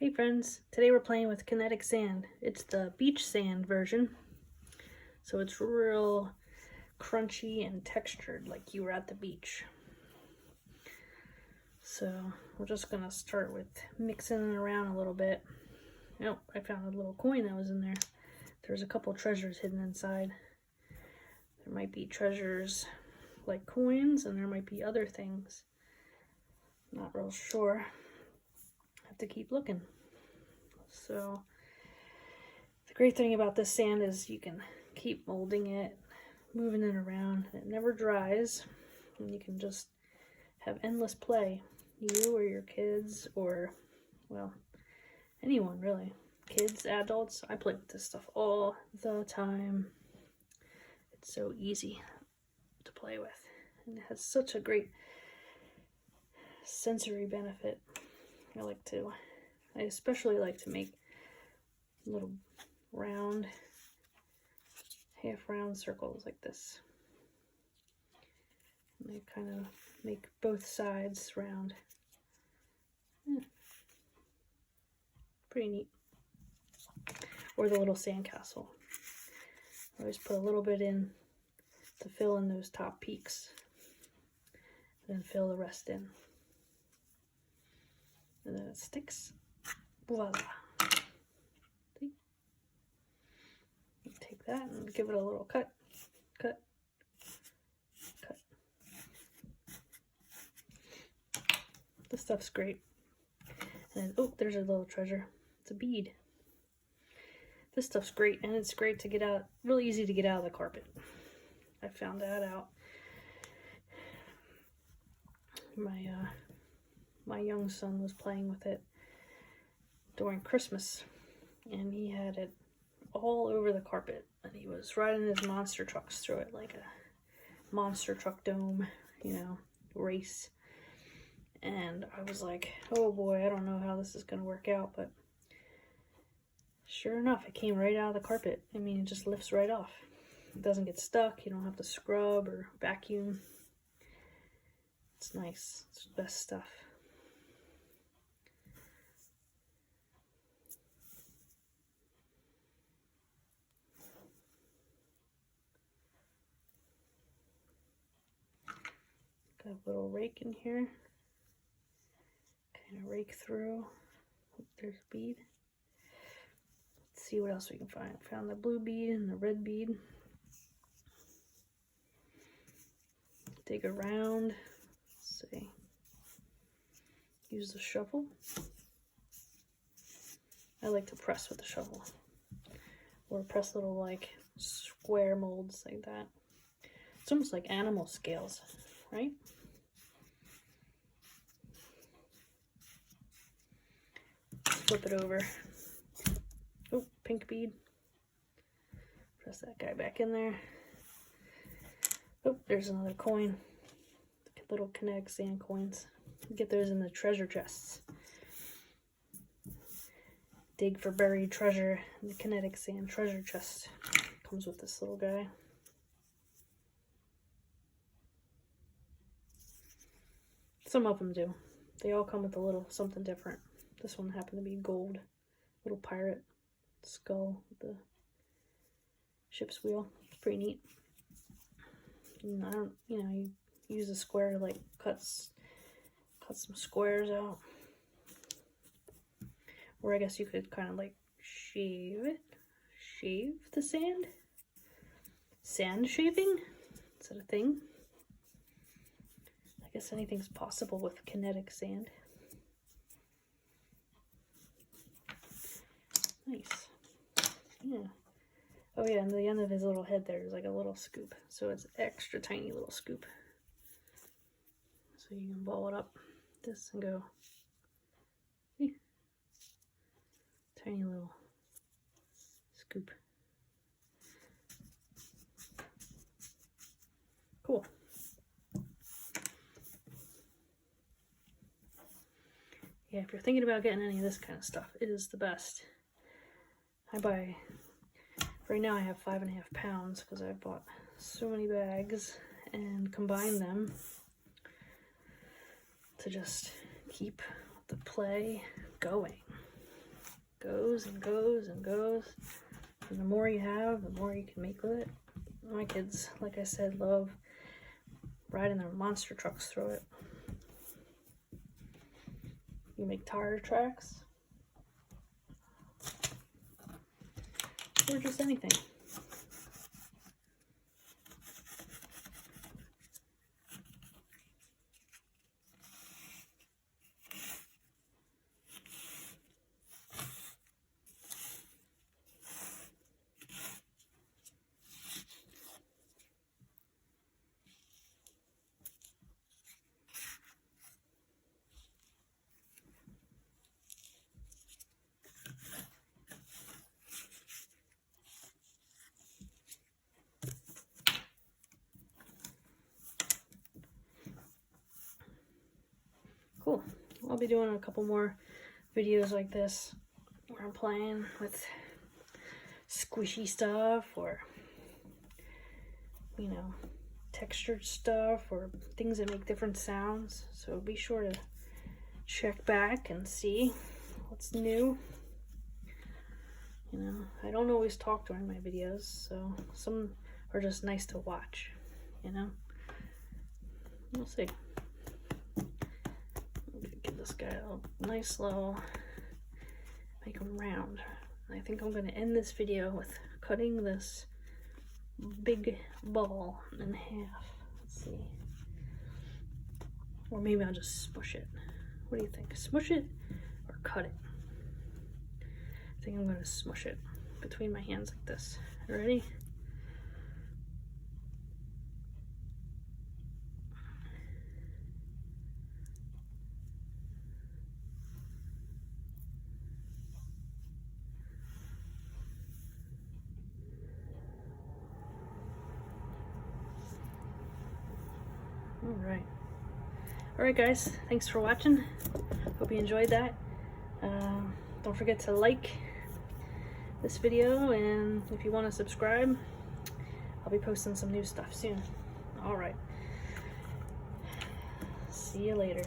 Hey friends, today we're playing with Kinetic Sand. It's the beach sand version, so it's real crunchy and textured like you were at the beach. So we're just gonna start with mixing it around a little bit. Oh, I found a little coin that was in there. There's a couple treasures hidden inside. There might be treasures like coins, and there might be other things. Not real sure. Have to keep looking. So the great thing about this sand is you can keep molding it, moving it around. It never dries, and you can just have endless play. You or your kids, or, well, anyone really. Kids, adults, I play with this stuff all the time. It's so easy to play with, and it has such a great sensory benefit. I especially like to make little round, half round circles like this. And they kind of make both sides round. Pretty neat. Or the little sandcastle. I always put a little bit in to fill in those top peaks. Then fill the rest in. And then it sticks. Voila. See? Take that and give it a little cut. Cut. Cut. This stuff's great. And then, oh, there's a little treasure. It's a bead. This stuff's great, and it's great to get out, really easy to get out of the carpet. I found that out. My young son was playing with it during Christmas, and he had it all over the carpet, and he was riding his monster trucks through it like a monster truck dome, you know, race. And I was like, oh boy, I don't know how this is going to work out, but sure enough, it came right out of the carpet. I mean, it just lifts right off. It doesn't get stuck. You don't have to scrub or vacuum. It's nice. It's the best stuff. Got a little rake in here. Kind of rake through. Oh, there's a bead. Let's see what else we can find. Found the blue bead and the red bead. Dig around. Let's see. Use the shovel. I like to press with the shovel. Or press little like square molds like that. It's almost like animal scales, right? Flip it over. Oh, pink bead. Press that guy back in there. Oh, there's another coin. Little Kinetic Sand coins. Get those in the treasure chests. Dig for buried treasure in the Kinetic Sand treasure chest. Comes with this little guy. Some of them do. They all come with a little something different. This one happened to be gold. Little pirate skull with the ship's wheel. It's pretty neat. And I don't, you use a square to like cut some squares out. Or I guess you could kind of like shave the sand. Sand shaving? Is that a thing? I guess anything's possible with kinetic sand. Nice. Yeah. Oh yeah, and the end of his little head there is like a little scoop. So it's extra tiny little scoop. So you can ball it up this and go. See? Tiny little scoop. Cool. Yeah, if you're thinking about getting any of this kind of stuff, it is the best. Right now I have 5.5 pounds because I bought so many bags and combined them to just keep the play going. goes and goes and goes. And the more you have, the more you can make with it. My kids, like I said, love riding their monster trucks through it. You make tire tracks. Or just anything. Cool. I'll be doing a couple more videos like this where I'm playing with squishy stuff or, you know, textured stuff or things that make different sounds. So be sure to check back and see what's new. You know, I don't always talk during my videos, so some are just nice to watch, you know. We'll see. Give this guy a nice little, make him round. And I think I'm going to end this video with cutting this big ball in half. Let's see. Or maybe I'll just smush it. What do you think? Smush it or cut it? I think I'm going to smush it between my hands like this. Ready? Alright guys, thanks for watching. Hope you enjoyed that. Don't forget to like this video, and if you want to subscribe, I'll be posting some new stuff soon. Alright. See you later.